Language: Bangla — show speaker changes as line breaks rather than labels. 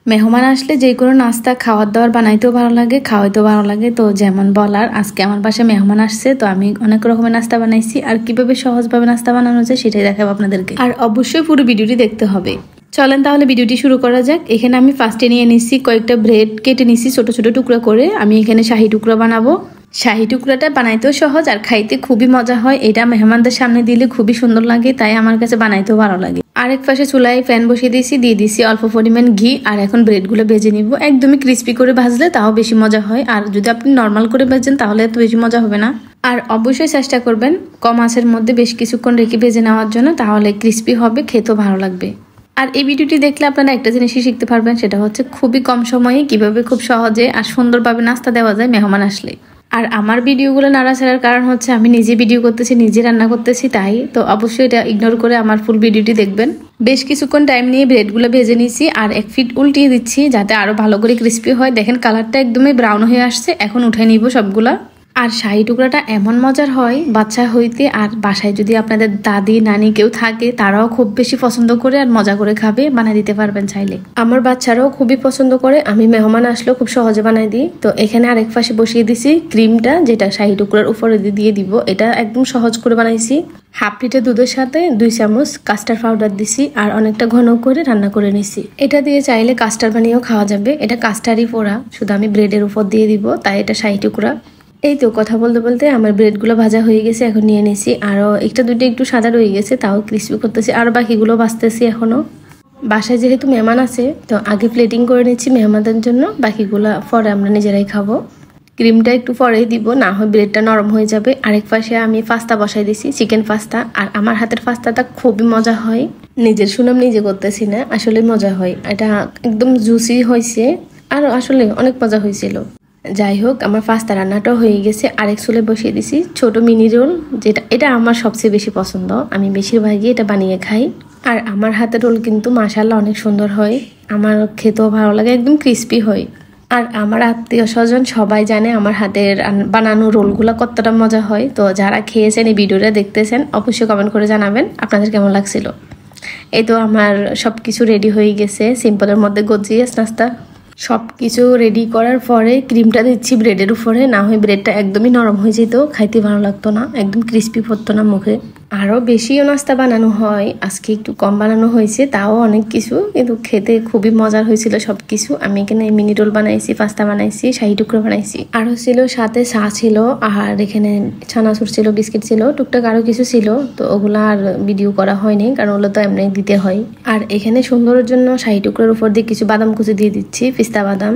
মেহমান আসলে যে কোনো নাস্তা খাওয়ার দাওয়ার বানাইতেও ভালো লাগে, খাওয়াইতেও ভালো লাগে। তো যেমন বলার, আজকে আমার বাসায় মেহমান আসছে, তো আমি অনেক রকমের নাস্তা বানাইছি। আর কিভাবে সহজভাবে নাস্তা বানানো যায় সেটাই দেখাবো আপনাদেরকে। আর অবশ্যই পুরো ভিডিওটি দেখতে হবে। চলেন তাহলে ভিডিওটি শুরু করা যাক। এখানে আমি ফার্স্টে নিয়ে নিচ্ছি কয়েকটা ব্রেড, কেটে নিচ্ছি ছোট ছোট টুকরো করে। আমি এখানে শাহি টুকরো বানাবো। শাহি টুকরাটা বানাইতেও সহজ আর খাইতে খুবই মজা হয়। এটা মেহমানদের সামনে দিলে খুবই সুন্দর লাগে, তাই আমার কাছে বানাইতেও ভালো লাগে। আরেক পাশে চুলায় প্যান বসিয়ে দিয়েছি, দিয়ে দিচ্ছি অল্প পরিমাণ ঘি। আর এখন ব্রেডগুলো ভেজে নিব। একদমই ক্রিস্পি করে ভাজলে তাও বেশি মজা হয়, আর যদি আপনি নর্মাল করে ভাজেন তাহলে এত বেশি মজা হবে না। আর অবশ্যই চেষ্টা করবেন কম আঁচের মধ্যে বেশ কিছুক্ষণ রেখে ভেজে নেওয়ার জন্য, তাহলে ক্রিস্পি হবে, খেতেও ভালো লাগবে। আর এই ভিডিওটি দেখলে আপনারা একটা জিনিসই শিখতে পারবেন, সেটা হচ্ছে খুবই কম সময়ে কিভাবে খুব সহজে আর সুন্দরভাবে নাস্তা দেওয়া যায় মেহমান আসলে। আর আমার ভিডিওগুলো নাড়াচাড়ার কারণ হচ্ছে আমি নিজে ভিডিও করতেছি, নিজে রান্না করতেছি, তাই তো অবশ্যই এটা ইগনোর করে আমার ফুল ভিডিওটি দেখবেন। বেশ কিছুক্ষণ টাইম নিয়ে ব্রেডগুলো ভেজে নিয়েছি আর এক ফিট উল্টিয়ে দিচ্ছি যাতে আরো ভালো করে ক্রিস্পি হয়। দেখেন কালারটা একদমই ব্রাউন হয়ে আসছে। এখন উঠে নিব সবগুলা। আর শাহি টুকরাটা এমন মজার হয় বাচ্চা হইতে, আর বাসায় যদি আপনাদের দাদি নানি কেউ থাকে তারাও খুব বেশি পছন্দ করে আর মজা করে খাবে, বানিয়ে দিতে পারবেন চাইলে। আমার বাচ্চারাও খুবই পছন্দ করে, আমি মেহমান আসলেও খুব সহজে বানাই দিই। তো এখানে আরেক পাশে বসিয়ে দিছি ক্রিমটা, যেটা শাহি টুকরার উপরে দিয়ে দিব। এটা একদম সহজ করে বানাইছি। হাফ লিটার দুধের সাথে 2 চামচ কাস্টার্ড পাউডার দিছি আর অনেকটা ঘন করে রান্না করে নিছি। এটা দিয়ে চাইলে কাস্টার্ড বানিয়েও খাওয়া যাবে। এটা কাস্টার্ডই পোড়া, শুধু আমি ব্রেডের উপর দিয়ে দিব, তাই এটা শাহি টুকরা। এই তো কথা বলতে বলতে আমার ব্রেডগুলো ভাজা হয়ে গেছে, এখন নিয়ে নিছি। আরও একটা দুটো একটু সাদা রয়ে গেছে, তাও ক্রিস্পি করতেছি। আর বাকিগুলো ভাজতেছি এখনো। বাসায় যেহেতু মেহমান আছে, তো আগে প্লেটিং করে নিচ্ছি মেহমানদের জন্য, বাকিগুলো পরে আমরা নিজেরাই খাবো। ক্রিমটা একটু পরেই দিব, না হয় ব্রেডটা নরম হয়ে যাবে। আরেক পাশে আমি পাস্তা বসাই দিছি, চিকেন পাস্তা। আর আমার হাতের পাস্তাটা খুবই মজা হয়। নিজের সুনাম নিজে করতেছি না, আসলে মজা হয়। এটা একদম জুসি হয়েছে আর আসলে অনেক মজা হয়েছিল। যাই হোক, আমার পাস্তা রান্নাটাও হয়ে গেছে। আরেক চুলে বসিয়ে দিছি ছোট মিনি রোল, এটা আমার সবচেয়ে বেশি পছন্দ। আমি বেশিরভাগই এটা বানিয়ে খাই। আর আমার হাতের রোল কিন্তু মাশাআল্লাহ অনেক সুন্দর হয়, আমার খেতেও ভালো লাগে, একদম ক্রিস্পি হয়। আর আমার আত্মীয় স্বজন সবাই জানে আমার হাতের বানানো রোলগুলো কতটা মজা হয়। তো যারা খেয়েছেন, এই ভিডিওটা দেখতেছেন, অবশ্যই কমেন্ট করে জানাবেন আপনাদের কেমন লাগছিল। এই তো আমার সবকিছু রেডি হয়ে গেছে, সিম্পলের মধ্যে গজিয়াস নাস্তা। সব কিছু রেডি করার পরে ক্রিমটা দিচ্ছি ব্রেডের উপরে, না হয় ব্রেডটা একদমই নরম হয়ে যেত, খাইতে ভালো লাগতো না, একদম ক্রিস্পি পড়তো না মুখে। আরও বেশিও নাস্তা বানানো হয়, আজকে একটু কম বানানো হয়েছে, তাও অনেক কিছু, কিন্তু খেতে খুবই মজার হয়েছিল সব কিছু। আমি এখানে মিনি রোল বানাইছি, পাস্তা বানাইছি, শাহি টুকরো বানাইছি। আরও ছিল সাথে চা ছিল, আর এখানে ছানাচুর ছিল, বিস্কিট ছিল, টুকটাক আরও কিছু ছিল। তো ওগুলো আর ভিডিও করা হয়নি, কারণ ওগুলো তো এমনি দিতে হয়। আর এখানে সুন্দরের জন্য শাহি টুকরোর উপর দিয়ে কিছু বাদাম কুচি দিয়ে দিচ্ছি, পিস্তা বাদাম।